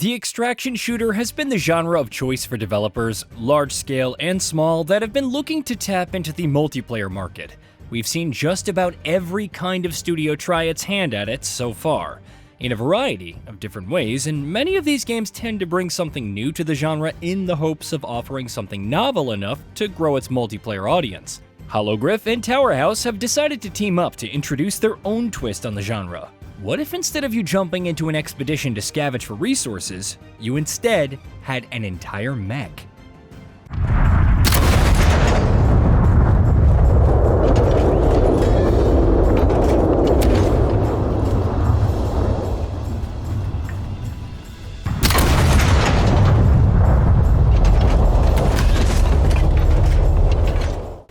The extraction shooter has been the genre of choice for developers, large scale and small, that have been looking to tap into the multiplayer market. We've seen just about every kind of studio try its hand at it so far, in a variety of different ways, and many of these games tend to bring something new to the genre in the hopes of offering something novel enough to grow its multiplayer audience. Hologryph and Tower House have decided to team up to introduce their own twist on the genre. What if instead of you jumping into an expedition to scavenge for resources, you instead had an entire mech?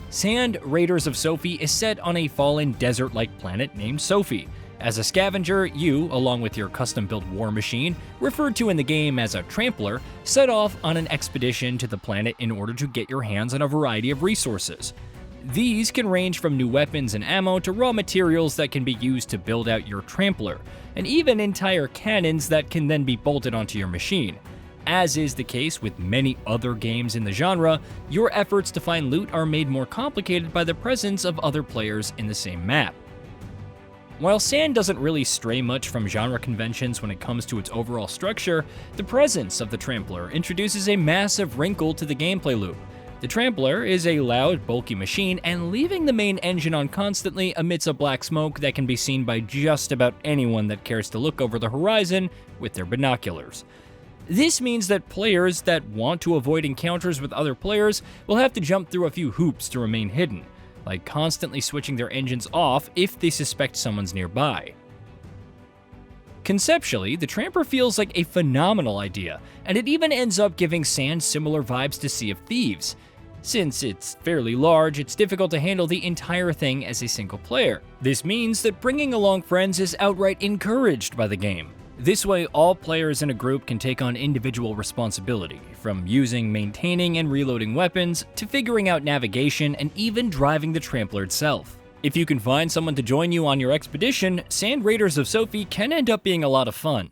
Sand Raiders of Sophie is set on a fallen desert-like planet named Sophie. As a scavenger, you, along with your custom-built war machine, referred to in the game as a Trampler, set off on an expedition to the planet in order to get your hands on a variety of resources. These can range from new weapons and ammo to raw materials that can be used to build out your Trampler, and even entire cannons that can then be bolted onto your machine. As is the case with many other games in the genre, your efforts to find loot are made more complicated by the presence of other players in the same map. While Sand doesn't really stray much from genre conventions when it comes to its overall structure, the presence of the Trampler introduces a massive wrinkle to the gameplay loop. The Trampler is a loud, bulky machine, and leaving the main engine on constantly emits a black smoke that can be seen by just about anyone that cares to look over the horizon with their binoculars. This means that players that want to avoid encounters with other players will have to jump through a few hoops to remain hidden, like constantly switching their engines off if they suspect someone's nearby. Conceptually, the Trampler feels like a phenomenal idea, and it even ends up giving Sand similar vibes to Sea of Thieves. Since it's fairly large, it's difficult to handle the entire thing as a single player. This means that bringing along friends is outright encouraged by the game. This way, all players in a group can take on individual responsibility, from using, maintaining, and reloading weapons, to figuring out navigation, and even driving the Trampler itself. If you can find someone to join you on your expedition, Sand Raiders of Sophie can end up being a lot of fun.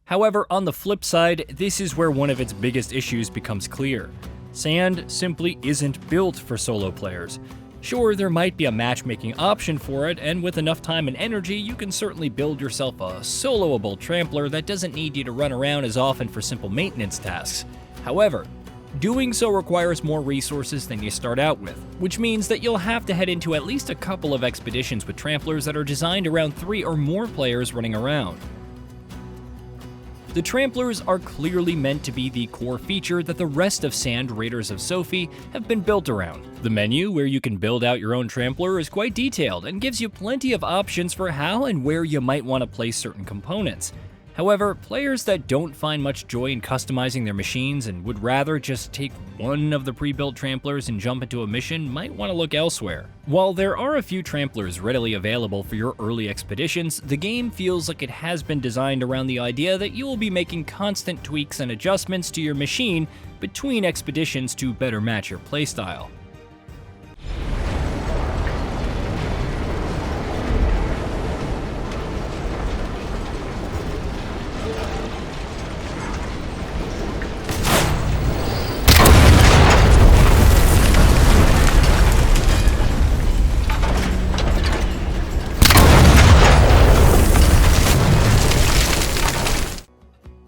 However, on the flip side, this is where one of its biggest issues becomes clear. Sand simply isn't built for solo players. Sure, there might be a matchmaking option for it, and with enough time and energy, you can certainly build yourself a soloable Trampler that doesn't need you to run around as often for simple maintenance tasks. However, doing so requires more resources than you start out with, which means that you'll have to head into at least a couple of expeditions with Tramplers that are designed around 3 or more players running around. The Tramplers are clearly meant to be the core feature that the rest of Sand Raiders of Sophie have been built around. The menu, where you can build out your own Trampler, is quite detailed and gives you plenty of options for how and where you might want to place certain components. However, players that don't find much joy in customizing their machines and would rather just take one of the pre-built Tramplers and jump into a mission might want to look elsewhere. While there are a few Tramplers readily available for your early expeditions, the game feels like it has been designed around the idea that you will be making constant tweaks and adjustments to your machine between expeditions to better match your playstyle.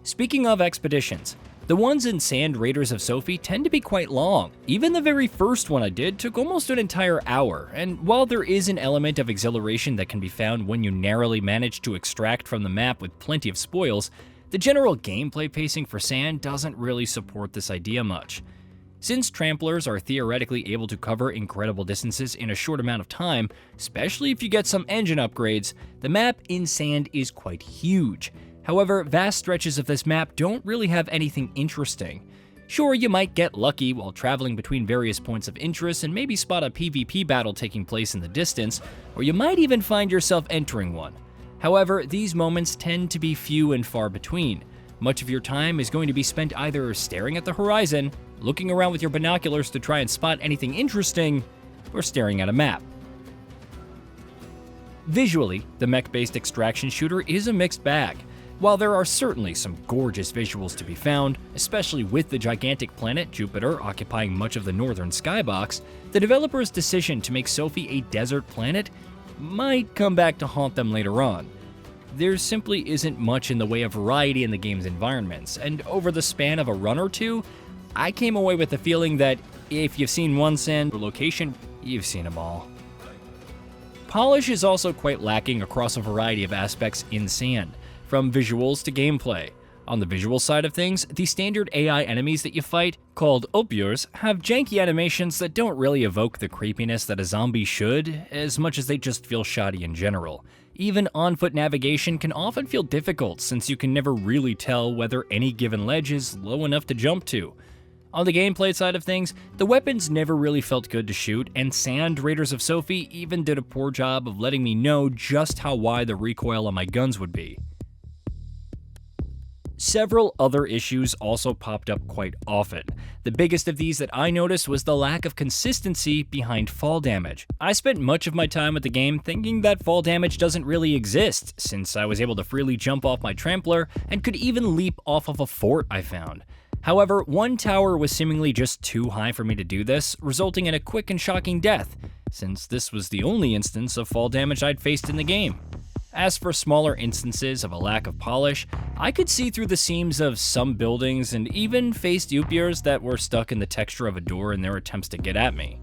Speaking of expeditions, the ones in Sand Raiders of Sophie tend to be quite long. Even the very first one I did took almost an entire hour, and while there is an element of exhilaration that can be found when you narrowly manage to extract from the map with plenty of spoils, the general gameplay pacing for Sand doesn't really support this idea much. Since Tramplers are theoretically able to cover incredible distances in a short amount of time, especially if you get some engine upgrades, the map in Sand is quite huge. However, vast stretches of this map don't really have anything interesting. Sure, you might get lucky while traveling between various points of interest and maybe spot a PvP battle taking place in the distance, or you might even find yourself entering one. However, these moments tend to be few and far between. Much of your time is going to be spent either staring at the horizon, looking around with your binoculars to try and spot anything interesting, or staring at a map. Visually, the mech-based extraction shooter is a mixed bag. While there are certainly some gorgeous visuals to be found, especially with the gigantic planet Jupiter occupying much of the northern skybox, the developers' decision to make Sophie a desert planet might come back to haunt them later on. There simply isn't much in the way of variety in the game's environments, and over the span of a run or two, I came away with the feeling that if you've seen one sand location, you've seen them all. Polish is also quite lacking across a variety of aspects in Sand, from visuals to gameplay. On the visual side of things, the standard AI enemies that you fight, called Opures, have janky animations that don't really evoke the creepiness that a zombie should, as much as they just feel shoddy in general. Even on-foot navigation can often feel difficult since you can never really tell whether any given ledge is low enough to jump to. On the gameplay side of things, the weapons never really felt good to shoot, and Sand Raiders of Sophie even did a poor job of letting me know just how wide the recoil on my guns would be. Several other issues also popped up quite often. The biggest of these that I noticed was the lack of consistency behind fall damage. I spent much of my time with the game thinking that fall damage doesn't really exist, since I was able to freely jump off my Trampler and could even leap off of a fort I found. However, one tower was seemingly just too high for me to do this, resulting in a quick and shocking death, since this was the only instance of fall damage I'd faced in the game. As for smaller instances of a lack of polish, I could see through the seams of some buildings and even faced Upiers that were stuck in the texture of a door in their attempts to get at me.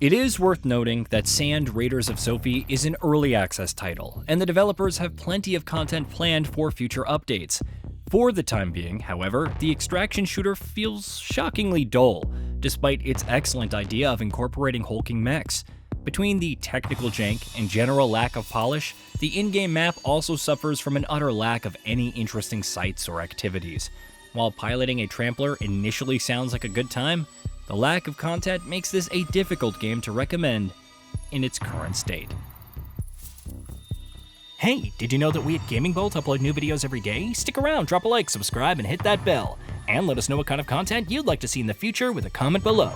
It is worth noting that Sand Raiders of Sophie is an early access title, and the developers have plenty of content planned for future updates. For the time being, however, the extraction shooter feels shockingly dull, despite its excellent idea of incorporating hulking mechs. Between the technical jank and general lack of polish, the in-game map also suffers from an utter lack of any interesting sights or activities. While piloting a Trampler initially sounds like a good time, the lack of content makes this a difficult game to recommend in its current state. Hey, did you know that we at GamingBolt upload new videos every day? Stick around, drop a like, subscribe, and hit that bell. And let us know what kind of content you'd like to see in the future with a comment below.